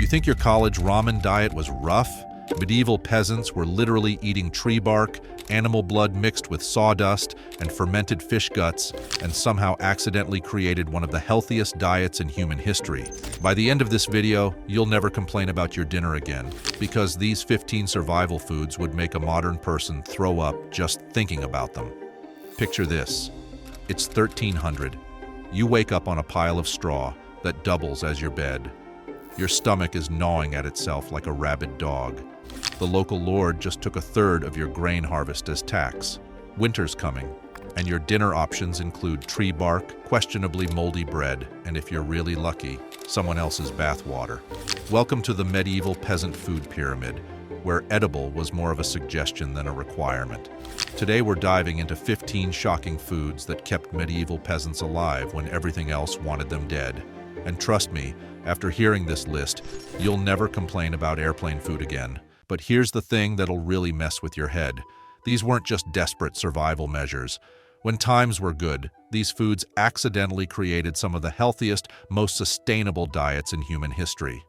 You think your college ramen diet was rough? Medieval peasants were literally eating tree bark, animal blood mixed with sawdust, and fermented fish guts, and somehow accidentally created one of the healthiest diets in human history. By the end of this video, you'll never complain about your dinner again, because these 15 survival foods would make a modern person throw up just thinking about them. Picture this. It's 1300. You wake up on a pile of straw that doubles as your bed. Your stomach is gnawing at itself like a rabid dog. The local lord just took a third of your grain harvest as tax. Winter's coming, and your dinner options include tree bark, questionably moldy bread, and if you're really lucky, someone else's bathwater. Welcome to the medieval peasant food pyramid, where edible was more of a suggestion than a requirement. Today we're diving into 15 shocking foods that kept medieval peasants alive when everything else wanted them dead. And trust me, after hearing this list, you'll never complain about airplane food again. But here's the thing that'll really mess with your head. These weren't just desperate survival measures. When times were good, these foods accidentally created some of the healthiest, most sustainable diets in human history.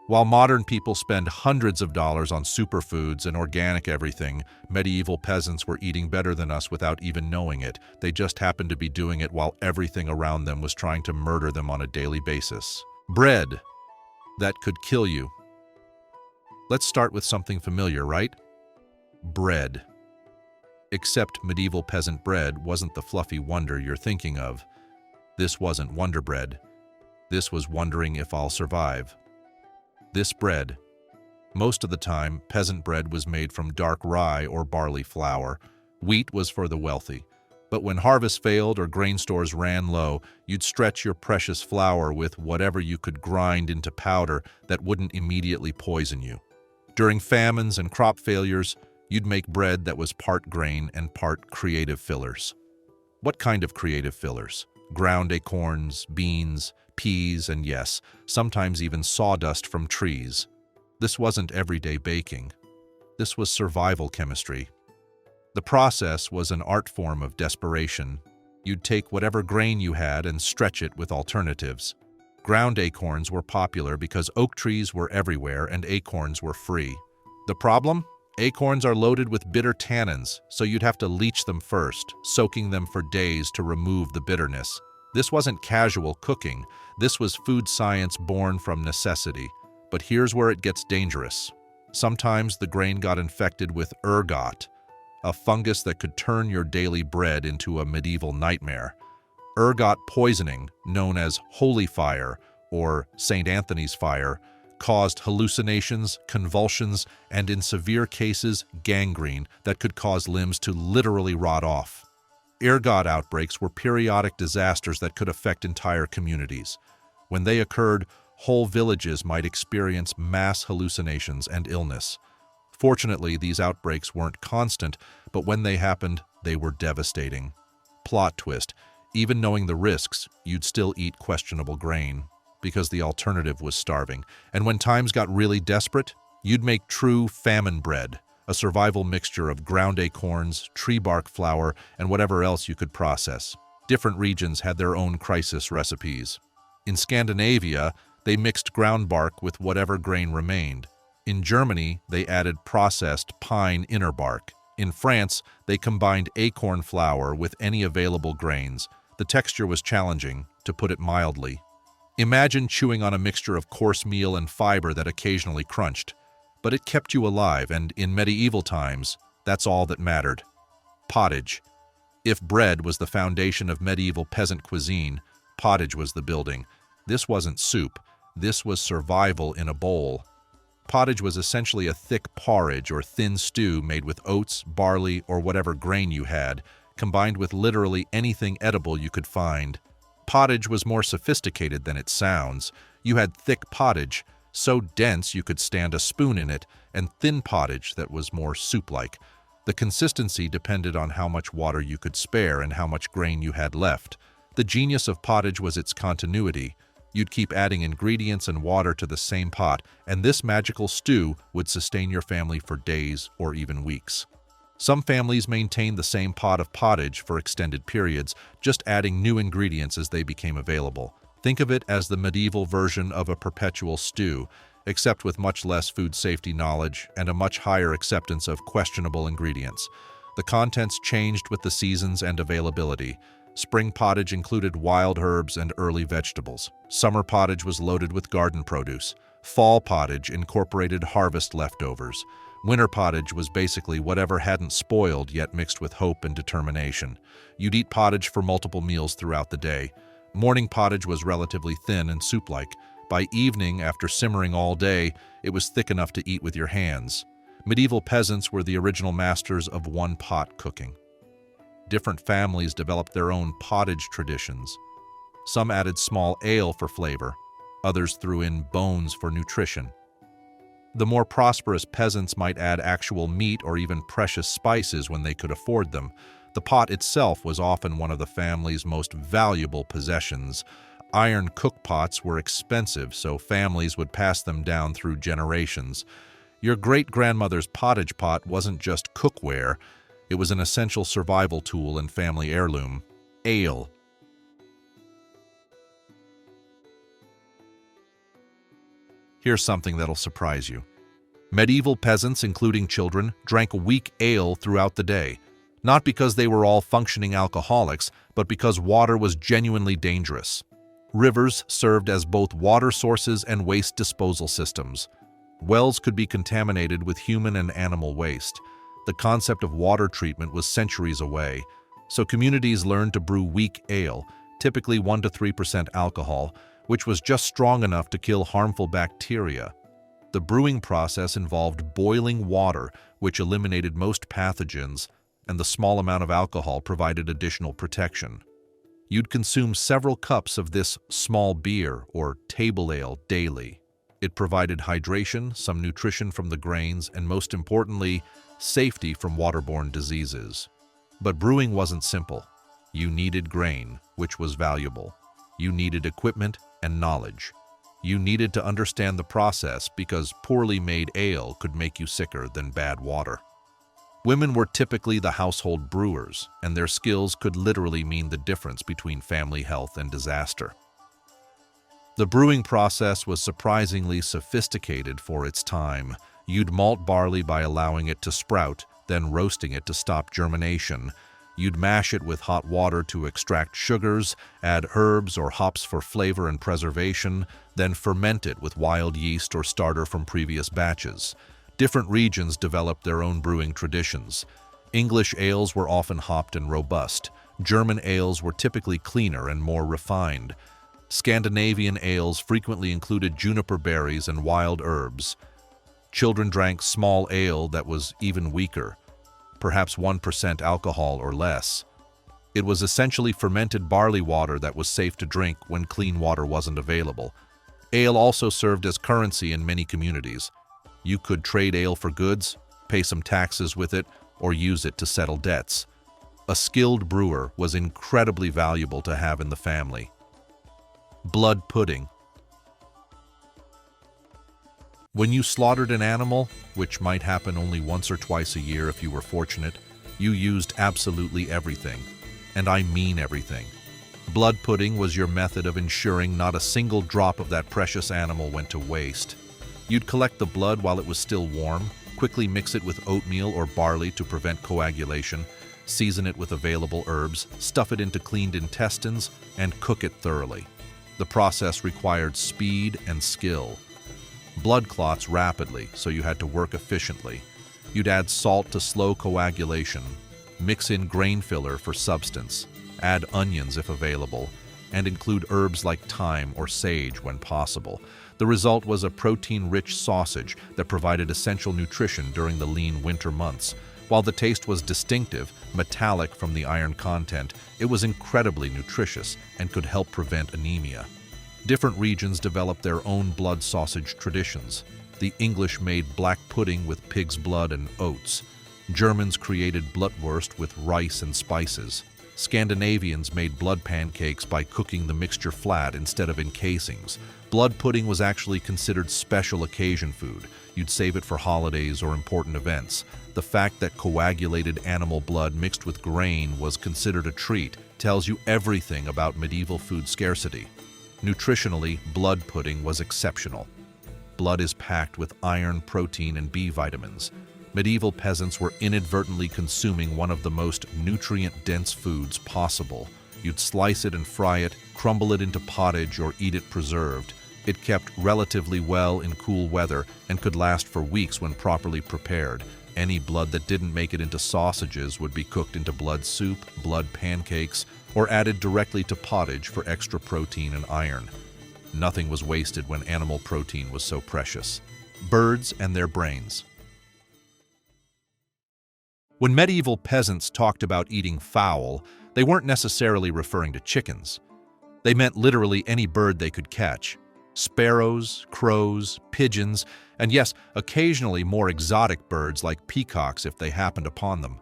While modern people spend hundreds of dollars on superfoods and organic everything, medieval peasants were eating better than us without even knowing it. They just happened to be doing it while everything around them was trying to murder them on a daily basis. Bread that could kill you. Let's start with something familiar, right? Bread. Except medieval peasant bread wasn't the fluffy wonder you're thinking of. This wasn't Wonder Bread. This was wondering if I'll survive. This bread. Most of the time, peasant bread was made from dark rye or barley flour. Wheat was for the wealthy. But when harvest failed or grain stores ran low, you'd stretch your precious flour with whatever you could grind into powder that wouldn't immediately poison you. During famines and crop failures, you'd make bread that was part grain and part creative fillers. What kind of creative fillers? Ground acorns, beans, peas, and yes, sometimes even sawdust from trees. This wasn't everyday baking. This was survival chemistry. The process was an art form of desperation. You'd take whatever grain you had and stretch it with alternatives. Ground acorns were popular because oak trees were everywhere and acorns were free. The problem? Acorns are loaded with bitter tannins, so you'd have to leach them first, soaking them for days to remove the bitterness. This wasn't casual cooking. This was food science born from necessity. But here's where it gets dangerous. Sometimes the grain got infected with ergot, a fungus that could turn your daily bread into a medieval nightmare. Ergot poisoning, known as holy fire or St. Anthony's fire, caused hallucinations, convulsions, and in severe cases, gangrene that could cause limbs to literally rot off. Ergot outbreaks were periodic disasters that could affect entire communities. When they occurred, whole villages might experience mass hallucinations and illness. Fortunately, these outbreaks weren't constant, but when they happened, they were devastating. Plot twist: even knowing the risks, you'd still eat questionable grain, because the alternative was starving. And when times got really desperate, you'd make true famine bread, a survival mixture of ground acorns, tree bark flour, and whatever else you could process. Different regions had their own crisis recipes. In Scandinavia, they mixed ground bark with whatever grain remained. In Germany, they added processed pine inner bark. In France, they combined acorn flour with any available grains. The texture was challenging, to put it mildly. Imagine chewing on a mixture of coarse meal and fiber that occasionally crunched. But it kept you alive, and in medieval times, that's all that mattered. Pottage. If bread was the foundation of medieval peasant cuisine, pottage was the building. This wasn't soup. This was survival in a bowl. Pottage was essentially a thick porridge or thin stew made with oats, barley, or whatever grain you had, combined with literally anything edible you could find. Pottage was more sophisticated than it sounds. You had thick pottage, so dense you could stand a spoon in it, and thin pottage that was more soup-like. The consistency depended on how much water you could spare and how much grain you had left. The genius of pottage was its continuity. You'd keep adding ingredients and water to the same pot, and this magical stew would sustain your family for days or even weeks. Some families maintained the same pot of pottage for extended periods, just adding new ingredients as they became available. Think of it as the medieval version of a perpetual stew, except with much less food safety knowledge and a much higher acceptance of questionable ingredients. The contents changed with the seasons and availability. Spring pottage included wild herbs and early vegetables. Summer pottage was loaded with garden produce. Fall pottage incorporated harvest leftovers. Winter pottage was basically whatever hadn't spoiled yet mixed with hope and determination. You'd eat pottage for multiple meals throughout the day. Morning pottage was relatively thin and soup-like. By evening, after simmering all day, it was thick enough to eat with your hands. Medieval peasants were the original masters of one-pot cooking. Different families developed their own pottage traditions. Some added small ale for flavor. Others threw in bones for nutrition. The more prosperous peasants might add actual meat or even precious spices when they could afford them. The pot itself was often one of the family's most valuable possessions. Iron cookpots were expensive, so families would pass them down through generations. Your great-grandmother's pottage pot wasn't just cookware, it was an essential survival tool and family heirloom. Ale. Here's something that'll surprise you. Medieval peasants, including children, drank weak ale throughout the day, not because they were all functioning alcoholics, but because water was genuinely dangerous. Rivers served as both water sources and waste disposal systems. Wells could be contaminated with human and animal waste. The concept of water treatment was centuries away, so communities learned to brew weak ale, typically 1 to 3% alcohol, which was just strong enough to kill harmful bacteria. The brewing process involved boiling water, which eliminated most pathogens, and the small amount of alcohol provided additional protection. You'd consume several cups of this small beer or table ale daily. It provided hydration, some nutrition from the grains, and most importantly, safety from waterborne diseases. But brewing wasn't simple. You needed grain, which was valuable. You needed equipment and knowledge. You needed to understand the process because poorly made ale could make you sicker than bad water. Women were typically the household brewers, and their skills could literally mean the difference between family health and disaster. The brewing process was surprisingly sophisticated for its time. You'd malt barley by allowing it to sprout, then roasting it to stop germination. You'd mash it with hot water to extract sugars, add herbs or hops for flavor and preservation, then ferment it with wild yeast or starter from previous batches. Different regions developed their own brewing traditions. English ales were often hopped and robust. German ales were typically cleaner and more refined. Scandinavian ales frequently included juniper berries and wild herbs. Children drank small ale that was even weaker, perhaps 1% alcohol or less. It was essentially fermented barley water that was safe to drink when clean water wasn't available. Ale also served as currency in many communities. You could trade ale for goods, pay some taxes with it, or use it to settle debts. A skilled brewer was incredibly valuable to have in the family. Blood pudding. When you slaughtered an animal, which might happen only once or twice a year if you were fortunate, you used absolutely everything. And I mean everything. Blood pudding was your method of ensuring not a single drop of that precious animal went to waste. You'd collect the blood while it was still warm, quickly mix it with oatmeal or barley to prevent coagulation, season it with available herbs, stuff it into cleaned intestines, and cook it thoroughly. The process required speed and skill. Blood clots rapidly, so you had to work efficiently. You'd add salt to slow coagulation, mix in grain filler for substance, add onions if available, and include herbs like thyme or sage when possible. The result was a protein-rich sausage that provided essential nutrition during the lean winter months. While the taste was distinctive, metallic from the iron content, it was incredibly nutritious and could help prevent anemia. Different regions developed their own blood sausage traditions. The English made black pudding with pig's blood and oats. Germans created blutwurst with rice and spices. Scandinavians made blood pancakes by cooking the mixture flat instead of in casings. Blood pudding was actually considered special occasion food. You'd save it for holidays or important events. The fact that coagulated animal blood mixed with grain was considered a treat tells you everything about medieval food scarcity. Nutritionally, blood pudding was exceptional. blood is packed with iron, protein, and B vitamins. Medieval peasants were inadvertently consuming one of the most nutrient-dense foods possible. You'd slice it and fry it, crumble it into pottage, or eat it preserved. It kept relatively well in cool weather and could last for weeks when properly prepared. Any blood that didn't make it into sausages would be cooked into blood soup, blood pancakes, or added directly to pottage for extra protein and iron. Nothing was wasted when animal protein was so precious. Birds and their brains. When medieval peasants talked about eating fowl, they weren't necessarily referring to chickens. They meant literally any bird they could catch. Sparrows, crows, pigeons, and yes, occasionally more exotic birds like peacocks if they happened upon them.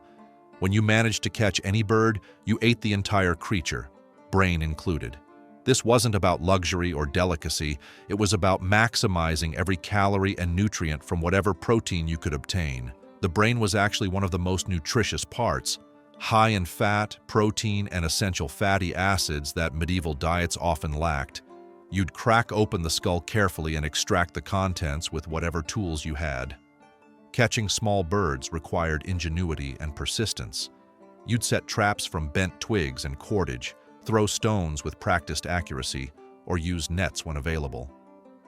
When you managed to catch any bird, you ate the entire creature, brain included. This wasn't about luxury or delicacy, it was about maximizing every calorie and nutrient from whatever protein you could obtain. The brain was actually one of the most nutritious parts, high in fat, protein, and essential fatty acids that medieval diets often lacked. You'd crack open the skull carefully and extract the contents with whatever tools you had. Catching small birds required ingenuity and persistence. You'd set traps from bent twigs and cordage, throw stones with practiced accuracy, or use nets when available.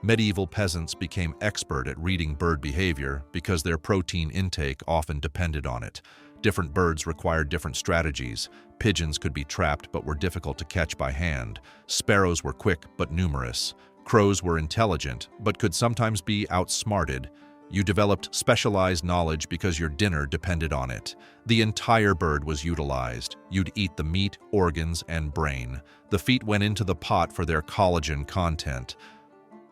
Medieval peasants became expert at reading bird behavior because their protein intake often depended on it. Different birds required different strategies. Pigeons could be trapped but were difficult to catch by hand. Sparrows were quick but numerous. Crows were intelligent but could sometimes be outsmarted. You developed specialized knowledge because your dinner depended on it. The entire bird was utilized. You'd eat the meat, organs, and brain. The feet went into the pot for their collagen content.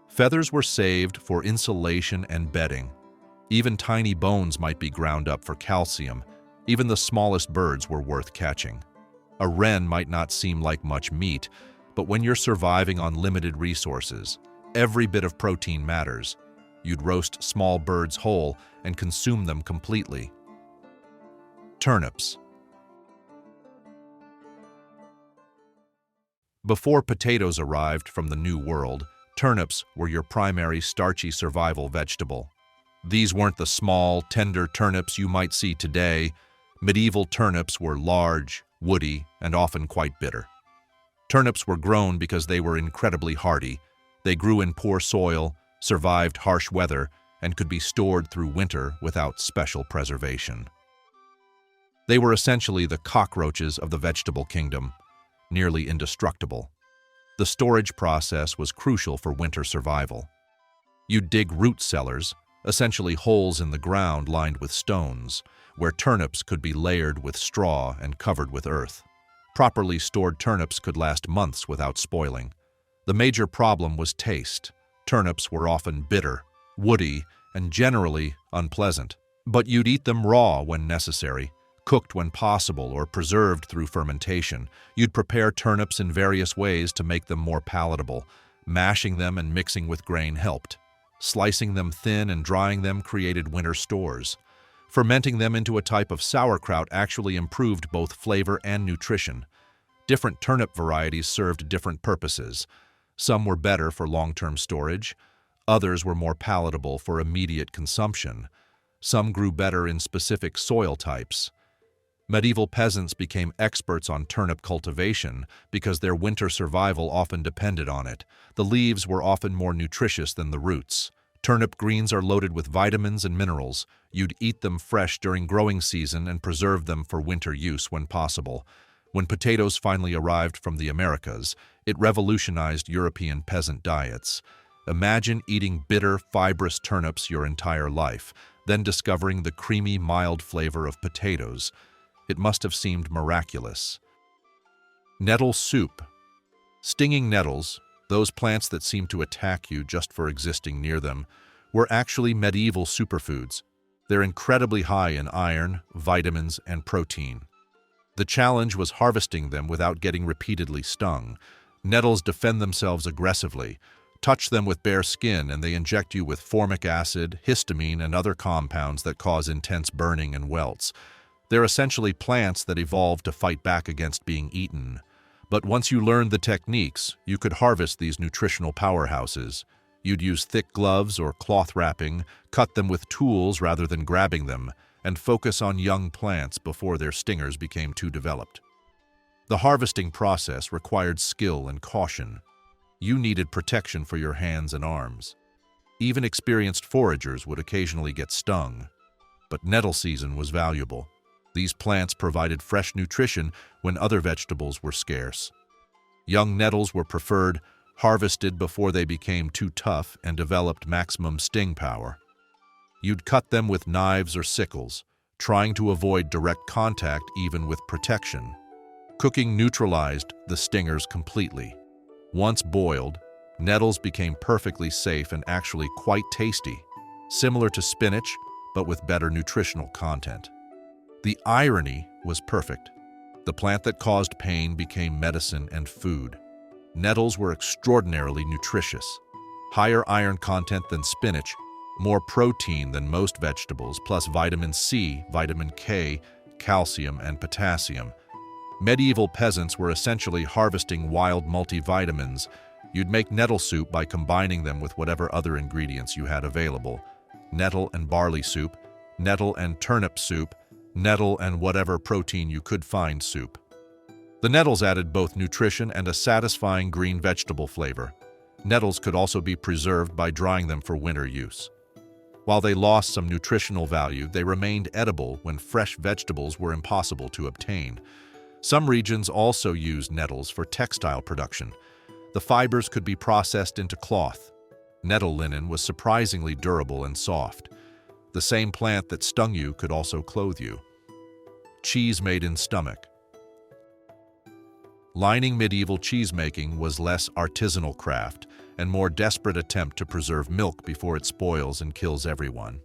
Feathers were saved for insulation and bedding. Even tiny bones might be ground up for calcium. Even the smallest birds were worth catching. A wren might not seem like much meat, but when you're surviving on limited resources, every bit of protein matters. You'd roast small birds whole and consume them completely. Turnips. Before potatoes arrived from the New World, turnips were your primary starchy survival vegetable. These weren't the small, tender turnips you might see today. Medieval turnips were large, woody, and often quite bitter. Turnips were grown because they were incredibly hardy. They grew in poor soil, survived harsh weather, and could be stored through winter without special preservation. They were essentially the cockroaches of the vegetable kingdom, nearly indestructible. The storage process was crucial for winter survival. You'd dig root cellars, essentially holes in the ground lined with stones, where turnips could be layered with straw and covered with earth. Properly stored turnips could last months without spoiling. The major problem was taste. Turnips were often bitter, woody, and generally unpleasant. But you'd eat them raw when necessary, cooked when possible, or preserved through fermentation. You'd prepare turnips in various ways to make them more palatable. Mashing them and mixing with grain helped. Slicing them thin and drying them created winter stores. Fermenting them into a type of sauerkraut actually improved both flavor and nutrition. Different turnip varieties served different purposes. Some were better for long-term storage. Others were more palatable for immediate consumption. Some grew better in specific soil types. Medieval peasants became experts on turnip cultivation because their winter survival often depended on it. The leaves were often more nutritious than the roots. Turnip greens are loaded with vitamins and minerals. You'd eat them fresh during growing season and preserve them for winter use when possible. When potatoes finally arrived from the Americas, it revolutionized European peasant diets. Imagine eating bitter, fibrous turnips your entire life, then discovering the creamy, mild flavor of potatoes. It must have seemed miraculous. Nettle soup. Stinging nettles, those plants that seem to attack you just for existing near them, were actually medieval superfoods. They're incredibly high in iron, vitamins, and protein. The challenge was harvesting them without getting repeatedly stung. Nettles defend themselves aggressively. Touch them with bare skin and they inject you with formic acid, histamine, and other compounds that cause intense burning and welts. They're essentially plants that evolved to fight back against being eaten. But once you learned the techniques, you could harvest these nutritional powerhouses. You'd use thick gloves or cloth wrapping, cut them with tools rather than grabbing them, and focus on young plants before their stingers became too developed. The harvesting process required skill and caution. You needed protection for your hands and arms. Even experienced foragers would occasionally get stung. But nettle season was valuable. These plants provided fresh nutrition when other vegetables were scarce. Young nettles were preferred, harvested before they became too tough and developed maximum sting power. You'd cut them with knives or sickles, trying to avoid direct contact even with protection. Cooking neutralized the stingers completely. Once boiled, nettles became perfectly safe and actually quite tasty, similar to spinach, but with better nutritional content. The irony was perfect. The plant that caused pain became medicine and food. Nettles were extraordinarily nutritious. Higher iron content than spinach, more protein than most vegetables, plus vitamin C, vitamin K, calcium, and potassium. Medieval peasants were essentially harvesting wild multivitamins. You'd make nettle soup by combining them with whatever other ingredients you had available. Nettle and barley soup, nettle and turnip soup, nettle and whatever protein you could find soup. The nettles added both nutrition and a satisfying green vegetable flavor. Nettles could also be preserved by drying them for winter use. While they lost some nutritional value, they remained edible when fresh vegetables were impossible to obtain. Some regions also used nettles for textile production. The fibers could be processed into cloth. Nettle linen was surprisingly durable and soft. The same plant that stung you could also clothe you. Cheese made in stomach. Lining medieval cheesemaking was less artisanal craft and more desperate attempt to preserve milk before it spoils and kills everyone.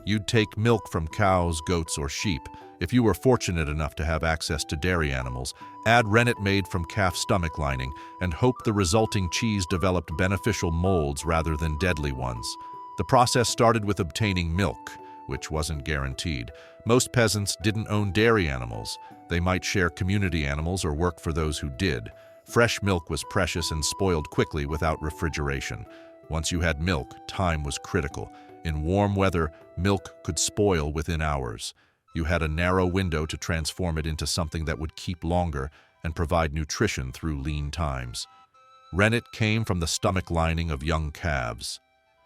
You'd take milk from cows, goats, or sheep. If you were fortunate enough to have access to dairy animals, add rennet made from calf stomach lining and hope the resulting cheese developed beneficial molds rather than deadly ones. The process started with obtaining milk, which wasn't guaranteed. Most peasants didn't own dairy animals. They might share community animals or work for those who did. Fresh milk was precious and spoiled quickly without refrigeration. Once you had milk, time was critical. In warm weather, milk could spoil within hours. You had a narrow window to transform it into something that would keep longer and provide nutrition through lean times. Rennet came from the stomach lining of young calves.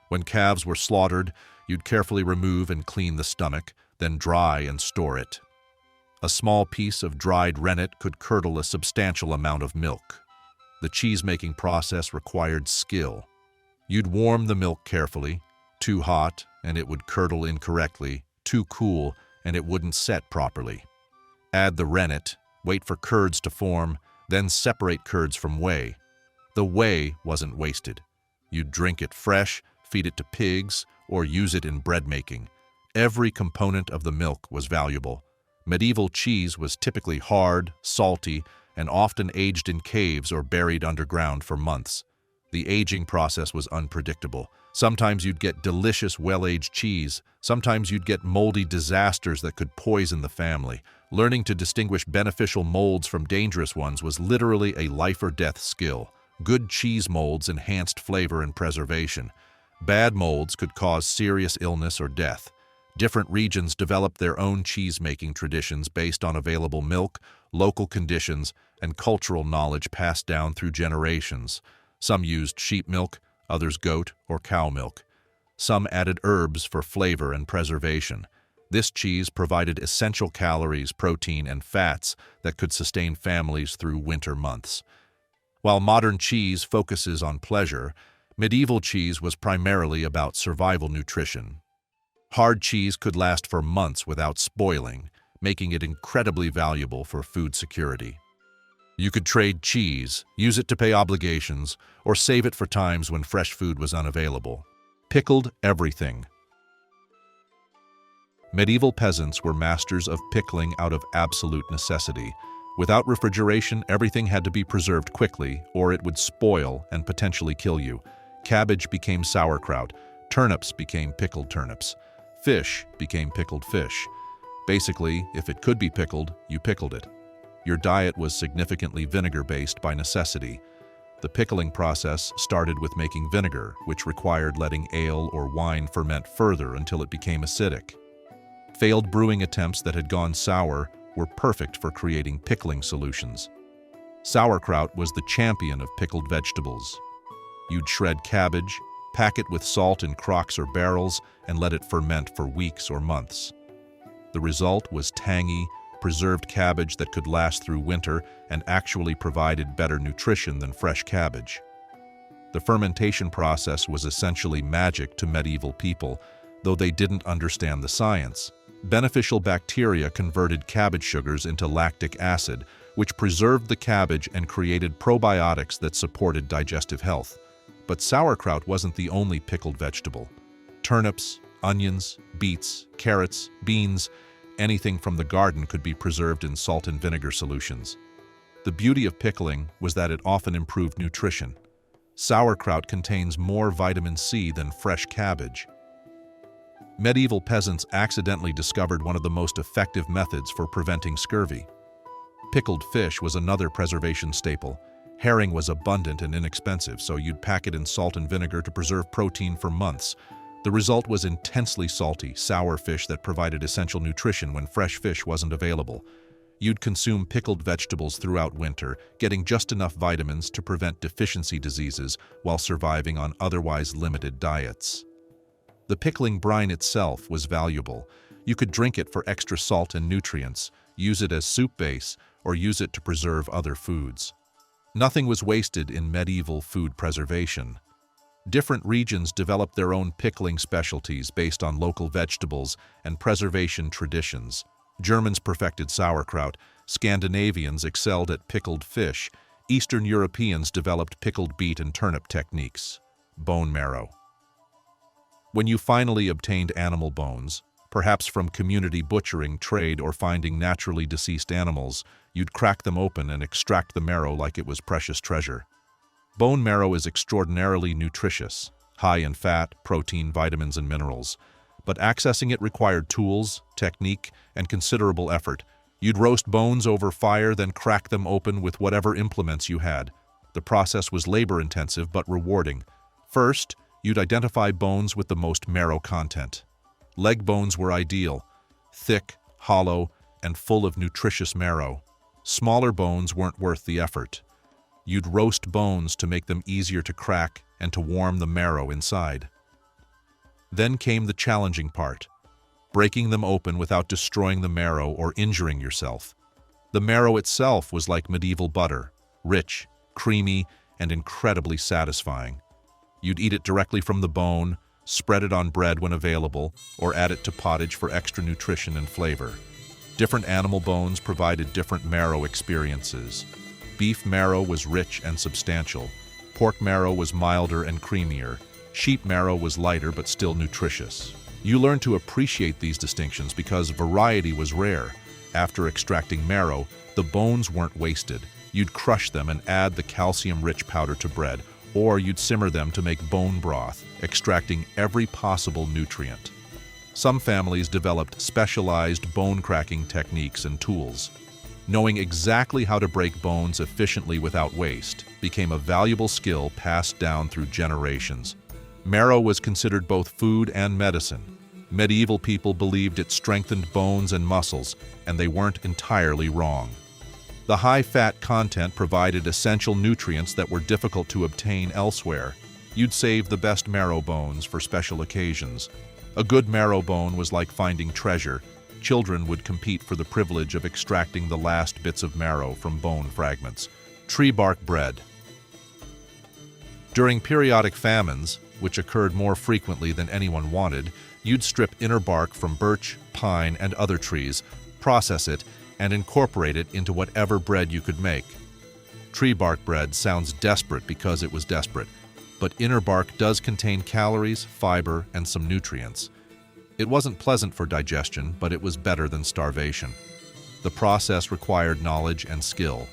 When calves were slaughtered, you'd carefully remove and clean the stomach, then dry and store it. A small piece of dried rennet could curdle a substantial amount of milk. The cheese-making process required skill. You'd warm the milk carefully. Too hot, and it would curdle incorrectly. Too cool, and it wouldn't set properly. Add the rennet, wait for curds to form, then separate curds from whey. The whey wasn't wasted. You'd drink it fresh, feed it to pigs, or use it in bread making. Every component of the milk was valuable. Medieval cheese was typically hard, salty, and often aged in caves or buried underground for months. The aging process was unpredictable. Sometimes you'd get delicious, well-aged cheese. Sometimes you'd get moldy disasters that could poison the family. Learning to distinguish beneficial molds from dangerous ones was literally a life-or-death skill. Good cheese molds enhanced flavor and preservation. Bad molds could cause serious illness or death. Different regions developed their own cheese-making traditions based on available milk, local conditions, and cultural knowledge passed down through generations. Some used sheep milk, others goat or cow milk. Some added herbs for flavor and preservation. This cheese provided essential calories, protein, and fats that could sustain families through winter months. While modern cheese focuses on pleasure, medieval cheese was primarily about survival nutrition. Hard cheese could last for months without spoiling, making it incredibly valuable for food security. You could trade cheese, use it to pay obligations, or save it for times when fresh food was unavailable. Pickled everything. Medieval peasants were masters of pickling out of absolute necessity. Without refrigeration, everything had to be preserved quickly, or it would spoil and potentially kill you. Cabbage became sauerkraut. Turnips became pickled turnips. Fish became pickled fish. Basically, if it could be pickled, you pickled it. Your diet was significantly vinegar-based by necessity. The pickling process started with making vinegar, which required letting ale or wine ferment further until it became acidic. Failed brewing attempts that had gone sour were perfect for creating pickling solutions. Sauerkraut was the champion of pickled vegetables. You'd shred cabbage, pack it with salt in crocks or barrels, and let it ferment for weeks or months. The result was tangy, preserved cabbage that could last through winter and actually provided better nutrition than fresh cabbage. The fermentation process was essentially magic to medieval people, though they didn't understand the science. Beneficial bacteria converted cabbage sugars into lactic acid, which preserved the cabbage and created probiotics that supported digestive health. But sauerkraut wasn't the only pickled vegetable. Turnips, onions, beets, carrots, beans, anything from the garden could be preserved in salt and vinegar solutions. The beauty of pickling was that it often improved nutrition. Sauerkraut contains more vitamin C than fresh cabbage. Medieval peasants accidentally discovered one of the most effective methods for preventing scurvy. Pickled fish was another preservation staple. Herring was abundant and inexpensive, so you'd pack it in salt and vinegar to preserve protein for months. The result was intensely salty, sour fish that provided essential nutrition when fresh fish wasn't available. You'd consume pickled vegetables throughout winter, getting just enough vitamins to prevent deficiency diseases while surviving on otherwise limited diets. The pickling brine itself was valuable. You could drink it for extra salt and nutrients, use it as soup base, or use it to preserve other foods. Nothing was wasted in medieval food preservation. Different regions developed their own pickling specialties based on local vegetables and preservation traditions. Germans perfected sauerkraut, Scandinavians excelled at pickled fish, Eastern Europeans developed pickled beet and turnip techniques. Bone marrow. When you finally obtained animal bones, perhaps from community butchering trade or finding naturally deceased animals, you'd crack them open and extract the marrow like it was precious treasure. Bone marrow is extraordinarily nutritious, high in fat, protein, vitamins, and minerals. But accessing it required tools, technique, and considerable effort. You'd roast bones over fire, then crack them open with whatever implements you had. The process was labor-intensive but rewarding. First, you'd identify bones with the most marrow content. Leg bones were ideal, thick, hollow, and full of nutritious marrow. Smaller bones weren't worth the effort. You'd roast bones to make them easier to crack and to warm the marrow inside. Then came the challenging part, breaking them open without destroying the marrow or injuring yourself. The marrow itself was like medieval butter, rich, creamy, and incredibly satisfying. You'd eat it directly from the bone, spread it on bread when available, or add it to pottage for extra nutrition and flavor. Different animal bones provided different marrow experiences. Beef marrow was rich and substantial. Pork marrow was milder and creamier. Sheep marrow was lighter but still nutritious. You learned to appreciate these distinctions because variety was rare. After extracting marrow, the bones weren't wasted. You'd crush them and add the calcium-rich powder to bread, or you'd simmer them to make bone broth, extracting every possible nutrient. Some families developed specialized bone-cracking techniques and tools. Knowing exactly how to break bones efficiently without waste became a valuable skill passed down through generations. Marrow was considered both food and medicine. Medieval people believed it strengthened bones and muscles, and they weren't entirely wrong. The high-fat content provided essential nutrients that were difficult to obtain elsewhere. You'd save the best marrow bones for special occasions. A good marrow bone was like finding treasure. Children would compete for the privilege of extracting the last bits of marrow from bone fragments. Tree bark bread. During periodic famines, which occurred more frequently than anyone wanted, you'd strip inner bark from birch, pine, and other trees, process it, and incorporate it into whatever bread you could make. Tree bark bread sounds desperate because it was desperate, but inner bark does contain calories, fiber, and some nutrients. It wasn't pleasant for digestion, but it was better than starvation. The process required knowledge and skill.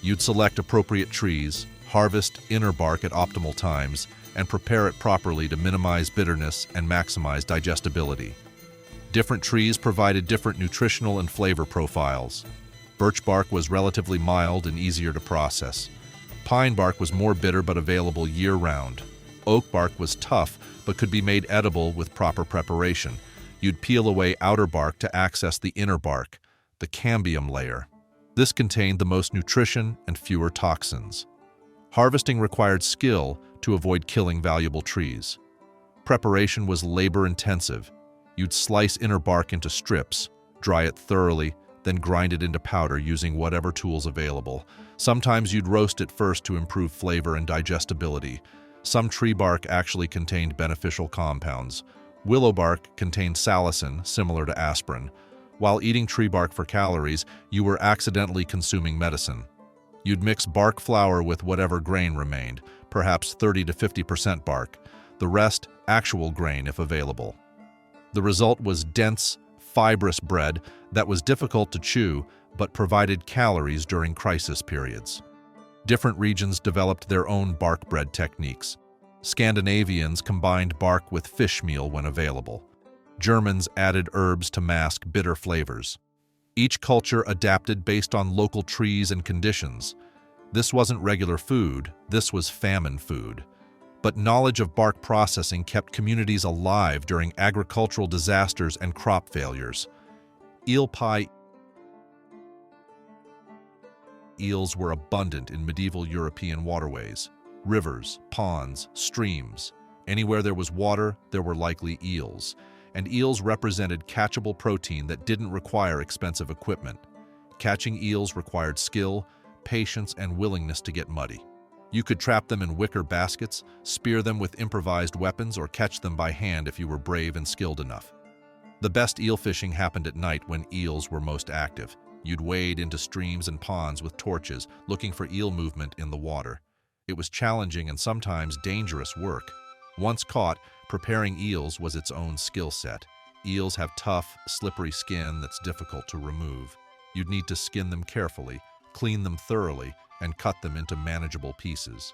You'd select appropriate trees, harvest inner bark at optimal times, and prepare it properly to minimize bitterness and maximize digestibility. Different trees provided different nutritional and flavor profiles. Birch bark was relatively mild and easier to process. Pine bark was more bitter but available year-round. Oak bark was tough but could be made edible with proper preparation. You'd peel away outer bark to access the inner bark, the cambium layer. This contained the most nutrition and fewer toxins. Harvesting required skill to avoid killing valuable trees. Preparation was labor-intensive. You'd slice inner bark into strips, dry it thoroughly, then grind it into powder using whatever tools available. Sometimes you'd roast it first to improve flavor and digestibility. Some tree bark actually contained beneficial compounds. Willow bark contained salicin, similar to aspirin. While eating tree bark for calories, you were accidentally consuming medicine. You'd mix bark flour with whatever grain remained, perhaps 30 to 50% bark, the rest actual grain if available. The result was dense, fibrous bread that was difficult to chew but provided calories during crisis periods. Different regions developed their own bark bread techniques. Scandinavians combined bark with fish meal when available. Germans added herbs to mask bitter flavors. Each culture adapted based on local trees and conditions. This wasn't regular food, this was famine food. But knowledge of bark processing kept communities alive during agricultural disasters and crop failures. Eel pie eels were abundant in medieval European waterways, rivers, ponds, streams. Anywhere there was water, there were likely eels. And eels represented catchable protein that didn't require expensive equipment. Catching eels required skill, patience, and willingness to get muddy. You could trap them in wicker baskets, spear them with improvised weapons, or catch them by hand if you were brave and skilled enough. The best eel fishing happened at night when eels were most active. You'd wade into streams and ponds with torches, looking for eel movement in the water. It was challenging and sometimes dangerous work. Once caught, preparing eels was its own skill set. Eels have tough, slippery skin that's difficult to remove. You'd need to skin them carefully, clean them thoroughly, and cut them into manageable pieces.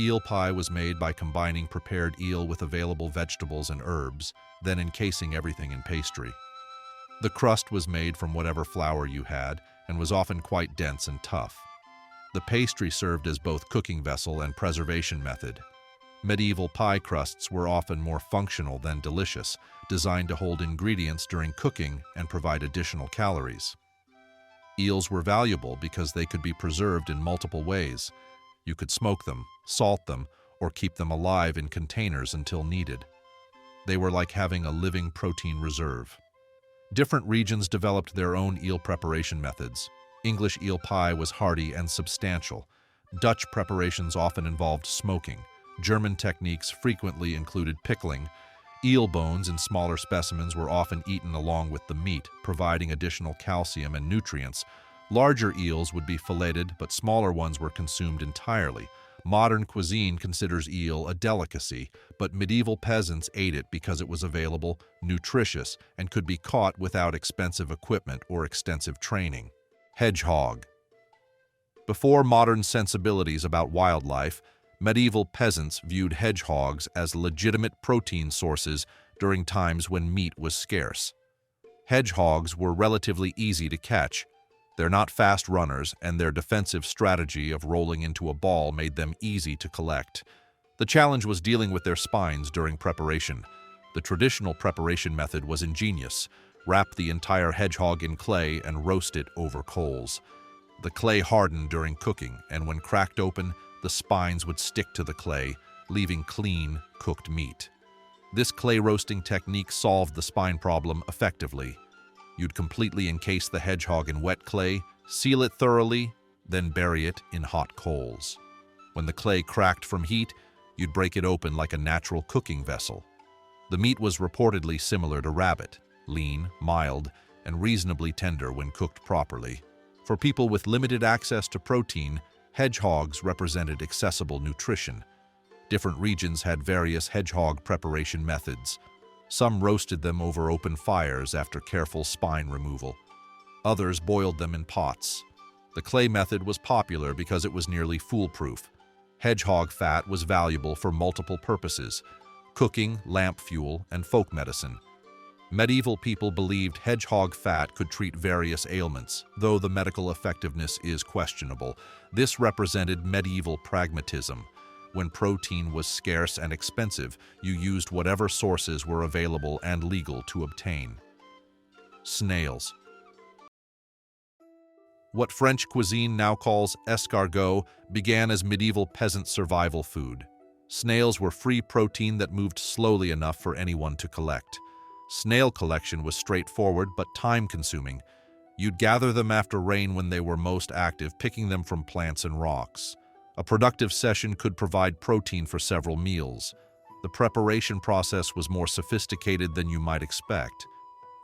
Eel pie was made by combining prepared eel with available vegetables and herbs, then encasing everything in pastry. The crust was made from whatever flour you had and was often quite dense and tough. The pastry served as both cooking vessel and preservation method. Medieval pie crusts were often more functional than delicious, designed to hold ingredients during cooking and provide additional calories. Eels were valuable because they could be preserved in multiple ways. You could smoke them, salt them, or keep them alive in containers until needed. They were like having a living protein reserve. Different regions developed their own eel preparation methods. English eel pie was hearty and substantial. Dutch preparations often involved smoking. German techniques frequently included pickling. Eel bones in smaller specimens were often eaten along with the meat, providing additional calcium and nutrients. Larger eels would be filleted, but smaller ones were consumed entirely. Modern cuisine considers eel a delicacy, but medieval peasants ate it because it was available, nutritious, and could be caught without expensive equipment or extensive training. Hedgehog. Before modern sensibilities about wildlife, medieval peasants viewed hedgehogs as legitimate protein sources during times when meat was scarce. Hedgehogs were relatively easy to catch. They're not fast runners, and their defensive strategy of rolling into a ball made them easy to collect. The challenge was dealing with their spines during preparation. The traditional preparation method was ingenious. Wrap the entire hedgehog in clay and roast it over coals. The clay hardened during cooking, and when cracked open, the spines would stick to the clay, leaving clean, cooked meat. This clay roasting technique solved the spine problem effectively. You'd completely encase the hedgehog in wet clay, seal it thoroughly, then bury it in hot coals. When the clay cracked from heat, you'd break it open like a natural cooking vessel. The meat was reportedly similar to rabbit, lean, mild, and reasonably tender when cooked properly. For people with limited access to protein, hedgehogs represented accessible nutrition. Different regions had various hedgehog preparation methods. Some roasted them over open fires after careful spine removal. Others boiled them in pots. The clay method was popular because it was nearly foolproof. Hedgehog fat was valuable for multiple purposes: cooking, lamp fuel, and folk medicine. Medieval people believed hedgehog fat could treat various ailments, though the medical effectiveness is questionable. This represented medieval pragmatism. When protein was scarce and expensive, you used whatever sources were available and legal to obtain. Snails. What French cuisine now calls escargot began as medieval peasant survival food. Snails were free protein that moved slowly enough for anyone to collect. Snail collection was straightforward but time-consuming. You'd gather them after rain when they were most active, picking them from plants and rocks. A productive session could provide protein for several meals. The preparation process was more sophisticated than you might expect.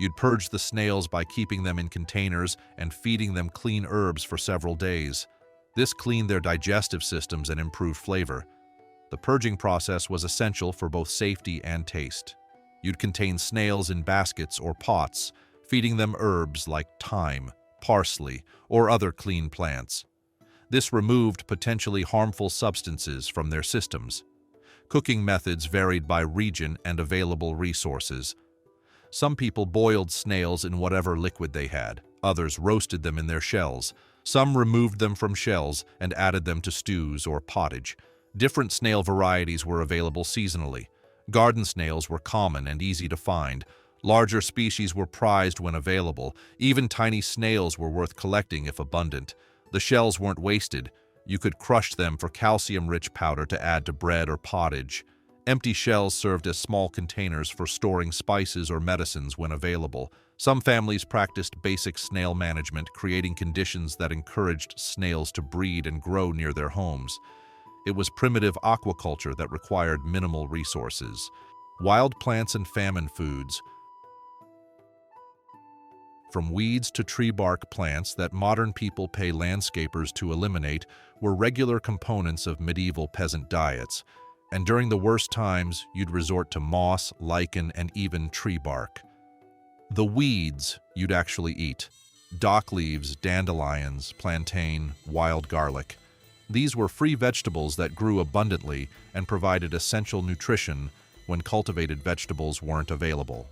You'd purge the snails by keeping them in containers and feeding them clean herbs for several days. This cleaned their digestive systems and improved flavor. The purging process was essential for both safety and taste. You'd contain snails in baskets or pots, feeding them herbs like thyme, parsley, or other clean plants. This removed potentially harmful substances from their systems. Cooking methods varied by region and available resources. Some people boiled snails in whatever liquid they had. Others roasted them in their shells. Some removed them from shells and added them to stews or pottage. Different snail varieties were available seasonally. Garden snails were common and easy to find. Larger species were prized when available. Even tiny snails were worth collecting if abundant. The shells weren't wasted. You could crush them for calcium-rich powder to add to bread or pottage. Empty shells served as small containers for storing spices or medicines when available. Some families practiced basic snail management, creating conditions that encouraged snails to breed and grow near their homes. It was primitive aquaculture that required minimal resources. Wild plants and famine foods. From weeds to tree bark plants that modern people pay landscapers to eliminate were regular components of medieval peasant diets. And during the worst times, you'd resort to moss, lichen, and even tree bark. The weeds you'd actually eat: dock leaves, dandelions, plantain, wild garlic. These were free vegetables that grew abundantly and provided essential nutrition when cultivated vegetables weren't available.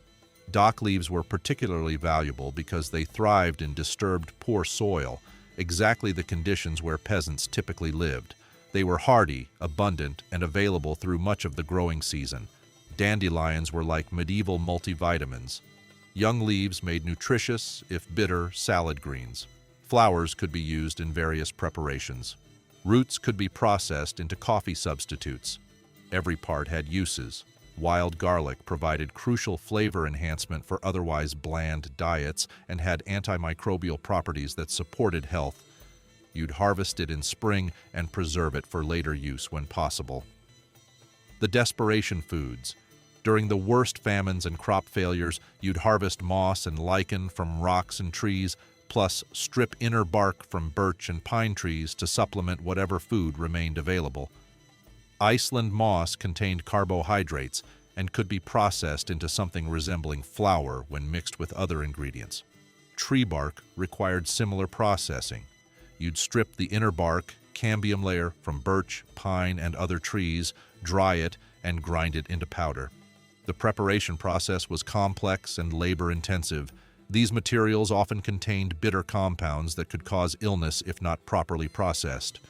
Dock leaves were particularly valuable because they thrived in disturbed, poor soil, exactly the conditions where peasants typically lived. They were hardy, abundant, and available through much of the growing season. Dandelions were like medieval multivitamins. Young leaves made nutritious, if bitter, salad greens. Flowers could be used in various preparations. Roots could be processed into coffee substitutes. Every part had uses. Wild garlic provided crucial flavor enhancement for otherwise bland diets and had antimicrobial properties that supported health. You'd harvest it in spring and preserve it for later use when possible. The desperation foods. During the worst famines and crop failures, you'd harvest moss and lichen from rocks and trees, plus strip inner bark from birch and pine trees to supplement whatever food remained available. Iceland moss contained carbohydrates and could be processed into something resembling flour when mixed with other ingredients. Tree bark required similar processing. You'd strip the inner bark, cambium layer, from birch, pine, and other trees, dry it, and grind it into powder. The preparation process was complex and labor-intensive. These materials often contained bitter compounds that could cause illness if not properly processed.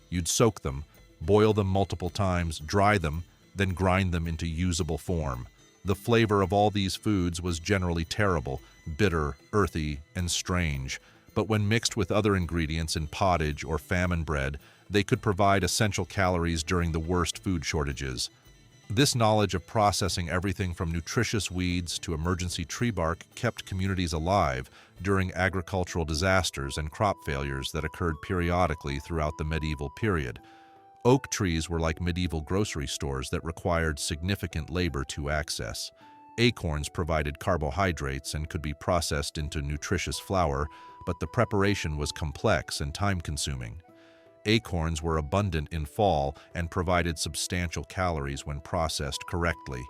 You'd soak them, boil them multiple times, dry them, then grind them into usable form. The flavor of all these foods was generally terrible, bitter, earthy, and strange. But when mixed with other ingredients in pottage or famine bread, they could provide essential calories during the worst food shortages. This knowledge of processing everything from nutritious weeds to emergency tree bark kept communities alive during agricultural disasters and crop failures that occurred periodically throughout the medieval period. Oak trees were like medieval grocery stores that required significant labor to access. Acorns provided carbohydrates and could be processed into nutritious flour, but the preparation was complex and time-consuming. Acorns were abundant in fall and provided substantial calories when processed correctly.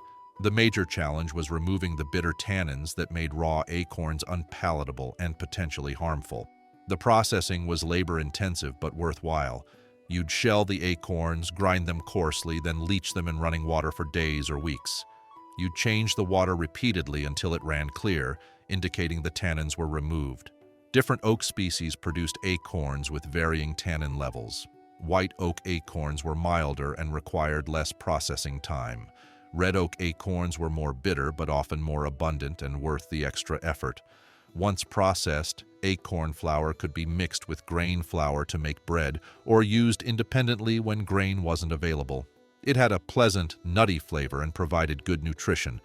The major challenge was removing the bitter tannins that made raw acorns unpalatable and potentially harmful. The processing was labor-intensive but worthwhile. You'd shell the acorns, grind them coarsely, then leach them in running water for days or weeks. You change the water repeatedly until it ran clear, indicating the tannins were removed. Different oak species produced acorns with varying tannin levels. White oak acorns were milder and required less processing time. Red oak acorns were more bitter but often more abundant and worth the extra effort. Once processed, acorn flour could be mixed with grain flour to make bread or used independently when grain wasn't available. It had a pleasant, nutty flavor and provided good nutrition.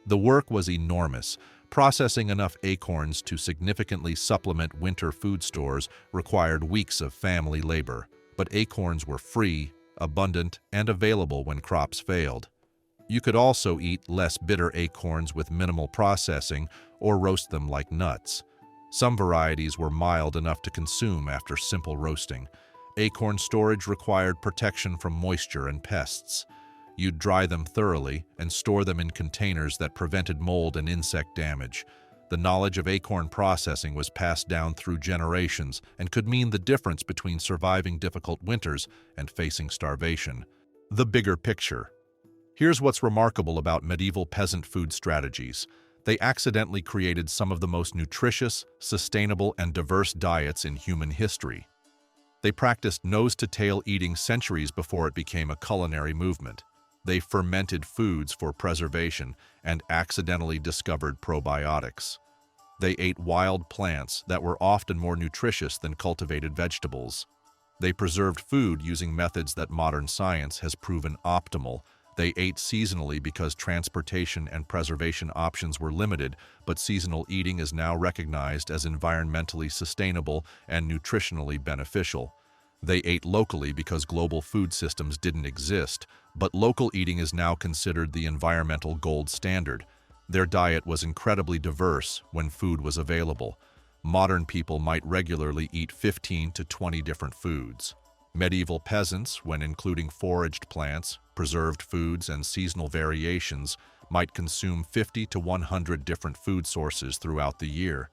The work was enormous. Processing enough acorns to significantly supplement winter food stores required weeks of family labor. But acorns were free, abundant, and available when crops failed. You could also eat less bitter acorns with minimal processing or roast them like nuts. Some varieties were mild enough to consume after simple roasting. Acorn storage required protection from moisture and pests. You'd dry them thoroughly and store them in containers that prevented mold and insect damage. The knowledge of acorn processing was passed down through generations and could mean the difference between surviving difficult winters and facing starvation. The bigger picture. Here's what's remarkable about medieval peasant food strategies. They accidentally created some of the most nutritious, sustainable, and diverse diets in human history. They practiced nose-to-tail eating centuries before it became a culinary movement. They fermented foods for preservation and accidentally discovered probiotics. They ate wild plants that were often more nutritious than cultivated vegetables. They preserved food using methods that modern science has proven optimal. They ate seasonally because transportation and preservation options were limited, but seasonal eating is now recognized as environmentally sustainable and nutritionally beneficial. They ate locally because global food systems didn't exist, but local eating is now considered the environmental gold standard. Their diet was incredibly diverse when food was available. Modern people might regularly eat 15 to 20 different foods. Medieval peasants, when including foraged plants, preserved foods, and seasonal variations, might consume 50 to 100 different food sources throughout the year.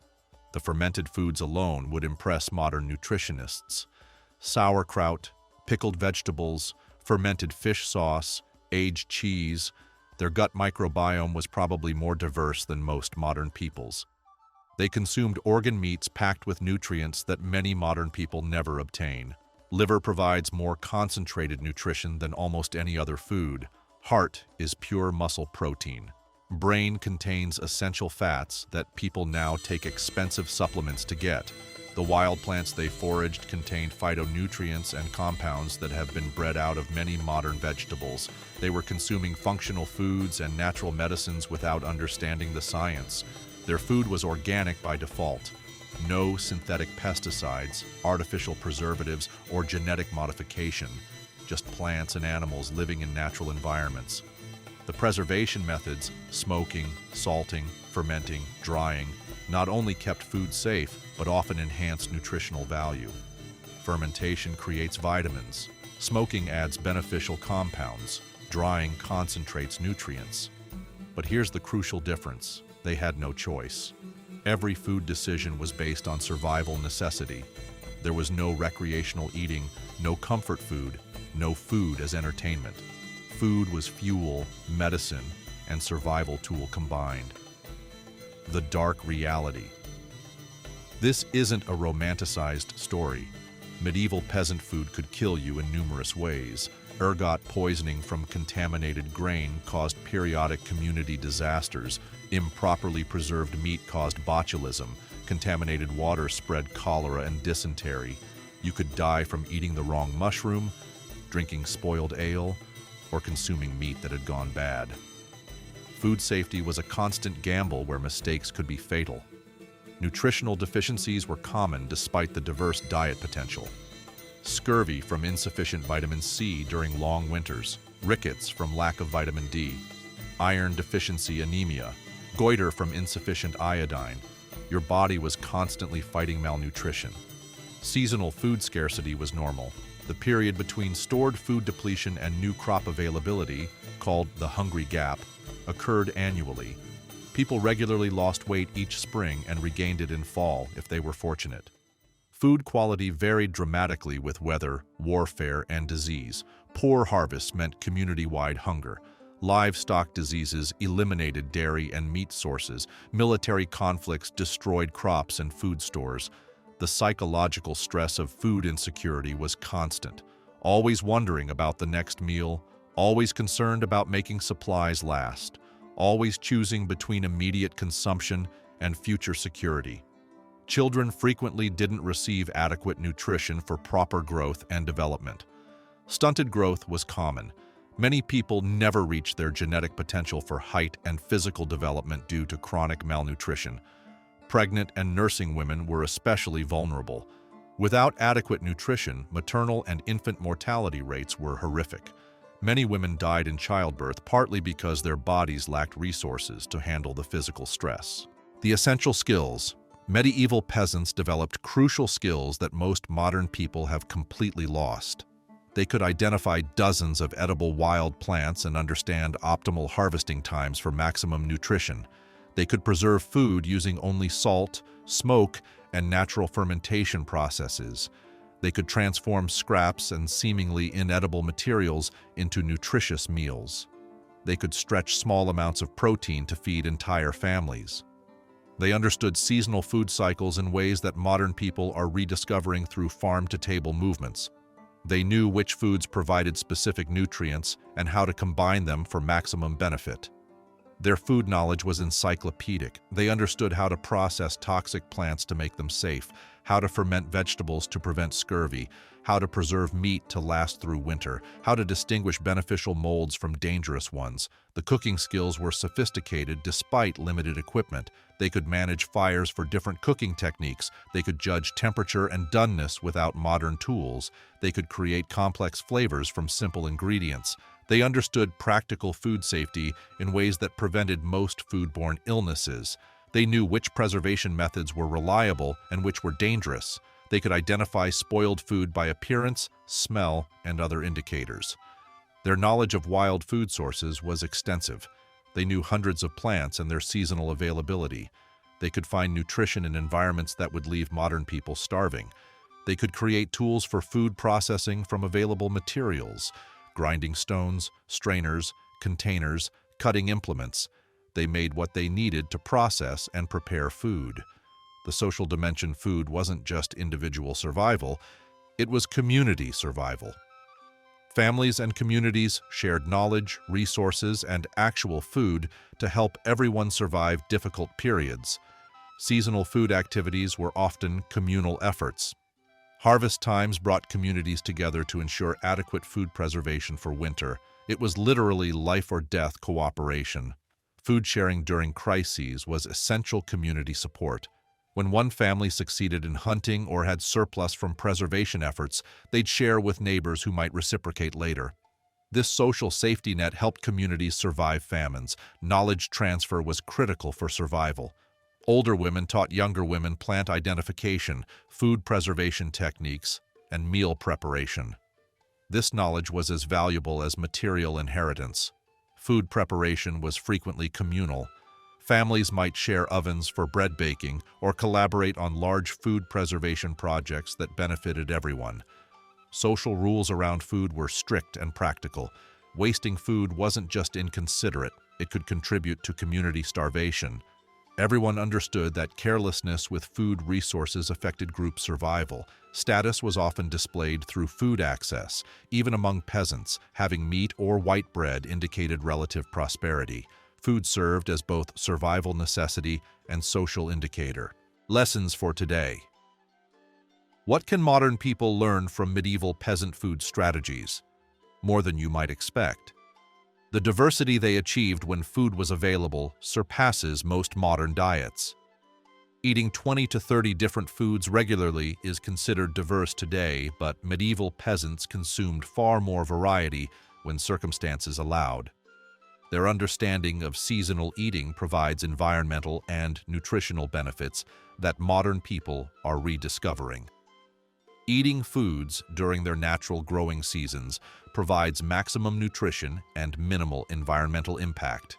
The fermented foods alone would impress modern nutritionists. Sauerkraut, pickled vegetables, fermented fish sauce, aged cheese. Their gut microbiome was probably more diverse than most modern people's. They consumed organ meats packed with nutrients that many modern people never obtain. Liver provides more concentrated nutrition than almost any other food. Heart is pure muscle protein. Brain contains essential fats that people now take expensive supplements to get. The wild plants they foraged contained phytonutrients and compounds that have been bred out of many modern vegetables. They were consuming functional foods and natural medicines without understanding the science. Their food was organic by default. No synthetic pesticides, artificial preservatives, or genetic modification. Just plants and animals living in natural environments. The preservation methods, smoking, salting, fermenting, drying, not only kept food safe, but often enhanced nutritional value. Fermentation creates vitamins. Smoking adds beneficial compounds. Drying concentrates nutrients. But here's the crucial difference. They had no choice. Every food decision was based on survival necessity. There was no recreational eating, no comfort food, no food as entertainment. Food was fuel, medicine, and survival tool combined. The dark reality. This isn't a romanticized story. Medieval peasant food could kill you in numerous ways. Ergot poisoning from contaminated grain caused periodic community disasters. Improperly preserved meat caused botulism. Contaminated water spread cholera and dysentery. You could die from eating the wrong mushroom, drinking spoiled ale, or consuming meat that had gone bad. Food safety was a constant gamble where mistakes could be fatal. Nutritional deficiencies were common despite the diverse diet potential. Scurvy from insufficient vitamin C during long winters, rickets from lack of vitamin D, iron deficiency anemia, goiter from insufficient iodine. Your body was constantly fighting malnutrition. Seasonal food scarcity was normal. The period between stored food depletion and new crop availability, called the hungry gap, occurred annually. People regularly lost weight each spring and regained it in fall if they were fortunate. Food quality varied dramatically with weather, warfare, and disease. Poor harvests meant community-wide hunger. Livestock diseases eliminated dairy and meat sources. Military conflicts destroyed crops and food stores. The psychological stress of food insecurity was constant, always wondering about the next meal, always concerned about making supplies last, always choosing between immediate consumption and future security. Children frequently didn't receive adequate nutrition for proper growth and development. Stunted growth was common. Many people never reached their genetic potential for height and physical development due to chronic malnutrition. Pregnant and nursing women were especially vulnerable. Without adequate nutrition, maternal and infant mortality rates were horrific. Many women died in childbirth partly because their bodies lacked resources to handle the physical stress. The essential skills. Medieval peasants developed crucial skills that most modern people have completely lost. They could identify dozens of edible wild plants and understand optimal harvesting times for maximum nutrition. They could preserve food using only salt, smoke, and natural fermentation processes. They could transform scraps and seemingly inedible materials into nutritious meals. They could stretch small amounts of protein to feed entire families. They understood seasonal food cycles in ways that modern people are rediscovering through farm-to-table movements. They knew which foods provided specific nutrients and how to combine them for maximum benefit. Their food knowledge was encyclopedic. They understood how to process toxic plants to make them safe, how to ferment vegetables to prevent scurvy, how to preserve meat to last through winter, how to distinguish beneficial molds from dangerous ones. The cooking skills were sophisticated despite limited equipment. They could manage fires for different cooking techniques. They could judge temperature and doneness without modern tools. They could create complex flavors from simple ingredients. They understood practical food safety in ways that prevented most foodborne illnesses. They knew which preservation methods were reliable and which were dangerous. They could identify spoiled food by appearance, smell, and other indicators. Their knowledge of wild food sources was extensive. They knew hundreds of plants and their seasonal availability. They could find nutrition in environments that would leave modern people starving. They could create tools for food processing from available materials, grinding stones, strainers, containers, cutting implements. They made what they needed to process and prepare food. The social dimension food wasn't just individual survival, it was community survival. Families and communities shared knowledge, resources, and actual food to help everyone survive difficult periods. Seasonal food activities were often communal efforts. Harvest times brought communities together to ensure adequate food preservation for winter. It was literally life or death cooperation. Food sharing during crises was essential community support. When one family succeeded in hunting or had surplus from preservation efforts, they'd share with neighbors who might reciprocate later. This social safety net helped communities survive famines. Knowledge transfer was critical for survival. Older women taught younger women plant identification, food preservation techniques, and meal preparation. This knowledge was as valuable as material inheritance. Food preparation was frequently communal. Families might share ovens for bread baking or collaborate on large food preservation projects that benefited everyone. Social rules around food were strict and practical. Wasting food wasn't just inconsiderate, it could contribute to community starvation. Everyone understood that carelessness with food resources affected group survival. Status was often displayed through food access. Even among peasants, having meat or white bread indicated relative prosperity. Food served as both survival necessity and social indicator. Lessons for today. What can modern people learn from medieval peasant food strategies? More than you might expect. The diversity they achieved when food was available surpasses most modern diets. Eating 20 to 30 different foods regularly is considered diverse today, but medieval peasants consumed far more variety when circumstances allowed. Their understanding of seasonal eating provides environmental and nutritional benefits that modern people are rediscovering. Eating foods during their natural growing seasons provides maximum nutrition and minimal environmental impact.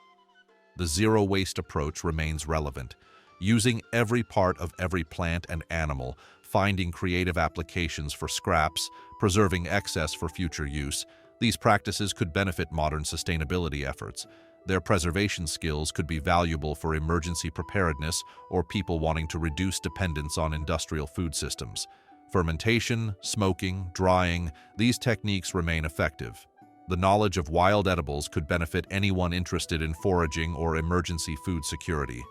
The zero-waste approach remains relevant, using every part of every plant and animal, finding creative applications for scraps, preserving excess for future use. These practices could benefit modern sustainability efforts. Their preservation skills could be valuable for emergency preparedness or people wanting to reduce dependence on industrial food systems. Fermentation, smoking, drying, these techniques remain effective. The knowledge of wild edibles could benefit anyone interested in foraging or emergency food security.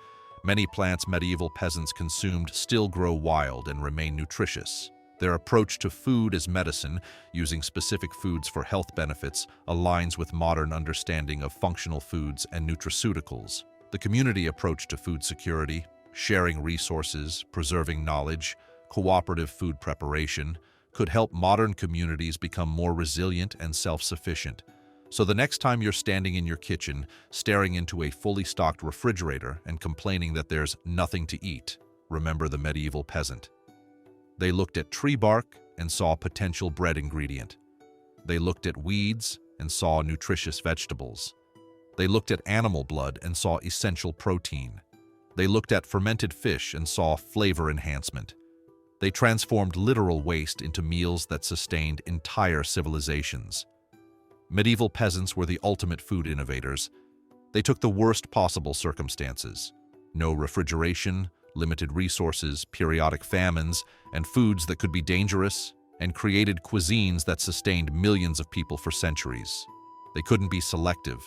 Many plants medieval peasants consumed still grow wild and remain nutritious. Their approach to food as medicine, using specific foods for health benefits, aligns with modern understanding of functional foods and nutraceuticals. The community approach to food security, sharing resources, preserving knowledge, cooperative food preparation, could help modern communities become more resilient and self-sufficient. So the next time you're standing in your kitchen, staring into a fully stocked refrigerator and complaining that there's nothing to eat, remember the medieval peasant. They looked at tree bark and saw potential bread ingredient. They looked at weeds and saw nutritious vegetables. They looked at animal blood and saw essential protein. They looked at fermented fish and saw flavor enhancement. They transformed literal waste into meals that sustained entire civilizations. Medieval peasants were the ultimate food innovators. They took the worst possible circumstances: no refrigeration, limited resources, periodic famines, and foods that could be dangerous, and created cuisines that sustained millions of people for centuries. They couldn't be selective.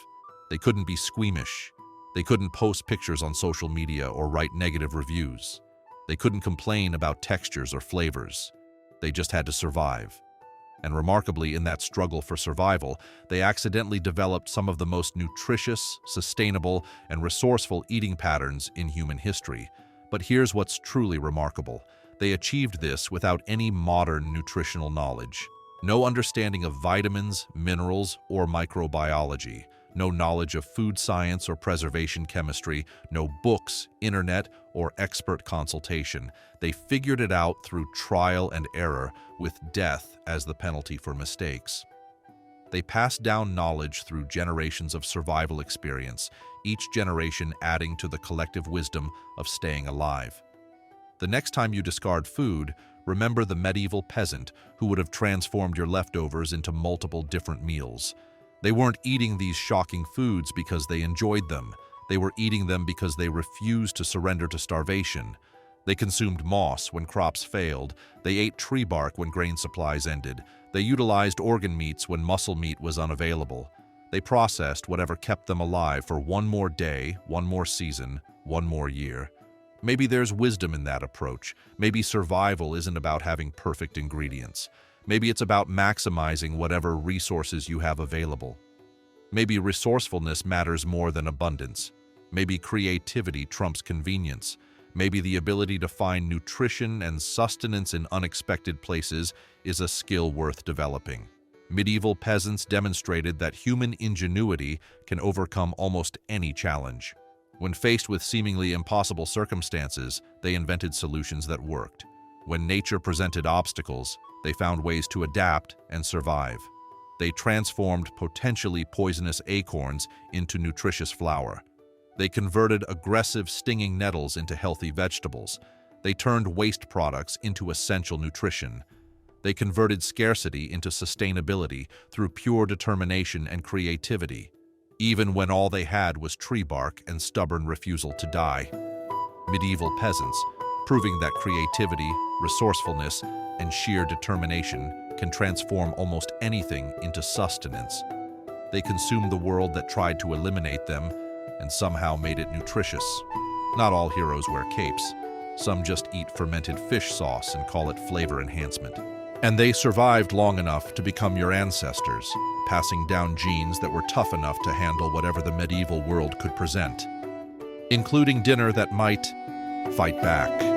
They couldn't be squeamish. They couldn't post pictures on social media or write negative reviews. They couldn't complain about textures or flavors. They just had to survive. And remarkably, in that struggle for survival, they accidentally developed some of the most nutritious, sustainable, and resourceful eating patterns in human history. But here's what's truly remarkable. They achieved this without any modern nutritional knowledge. No understanding of vitamins, minerals, or microbiology. No knowledge of food science or preservation chemistry. No books, internet, or expert consultation. They figured it out through trial and error, with death as the penalty for mistakes. They passed down knowledge through generations of survival experience, each generation adding to the collective wisdom of staying alive. The next time you discard food, remember the medieval peasant who would have transformed your leftovers into multiple different meals. They weren't eating these shocking foods because they enjoyed them. They were eating them because they refused to surrender to starvation. They consumed moss when crops failed. They ate tree bark when grain supplies ended. They utilized organ meats when muscle meat was unavailable. They processed whatever kept them alive for one more day, one more season, one more year. Maybe there's wisdom in that approach. Maybe survival isn't about having perfect ingredients. Maybe it's about maximizing whatever resources you have available. Maybe resourcefulness matters more than abundance. Maybe creativity trumps convenience. Maybe the ability to find nutrition and sustenance in unexpected places is a skill worth developing. Medieval peasants demonstrated that human ingenuity can overcome almost any challenge. When faced with seemingly impossible circumstances, they invented solutions that worked. When nature presented obstacles, they found ways to adapt and survive. They transformed potentially poisonous acorns into nutritious flour. They converted aggressive, stinging nettles into healthy vegetables. They turned waste products into essential nutrition. They converted scarcity into sustainability through pure determination and creativity, even when all they had was tree bark and stubborn refusal to die. Medieval peasants, proving that creativity, resourcefulness, and sheer determination can transform almost anything into sustenance. They consumed the world that tried to eliminate them and somehow made it nutritious. Not all heroes wear capes. Some just eat fermented fish sauce and call it flavor enhancement. And they survived long enough to become your ancestors, passing down genes that were tough enough to handle whatever the medieval world could present, including dinner that might fight back.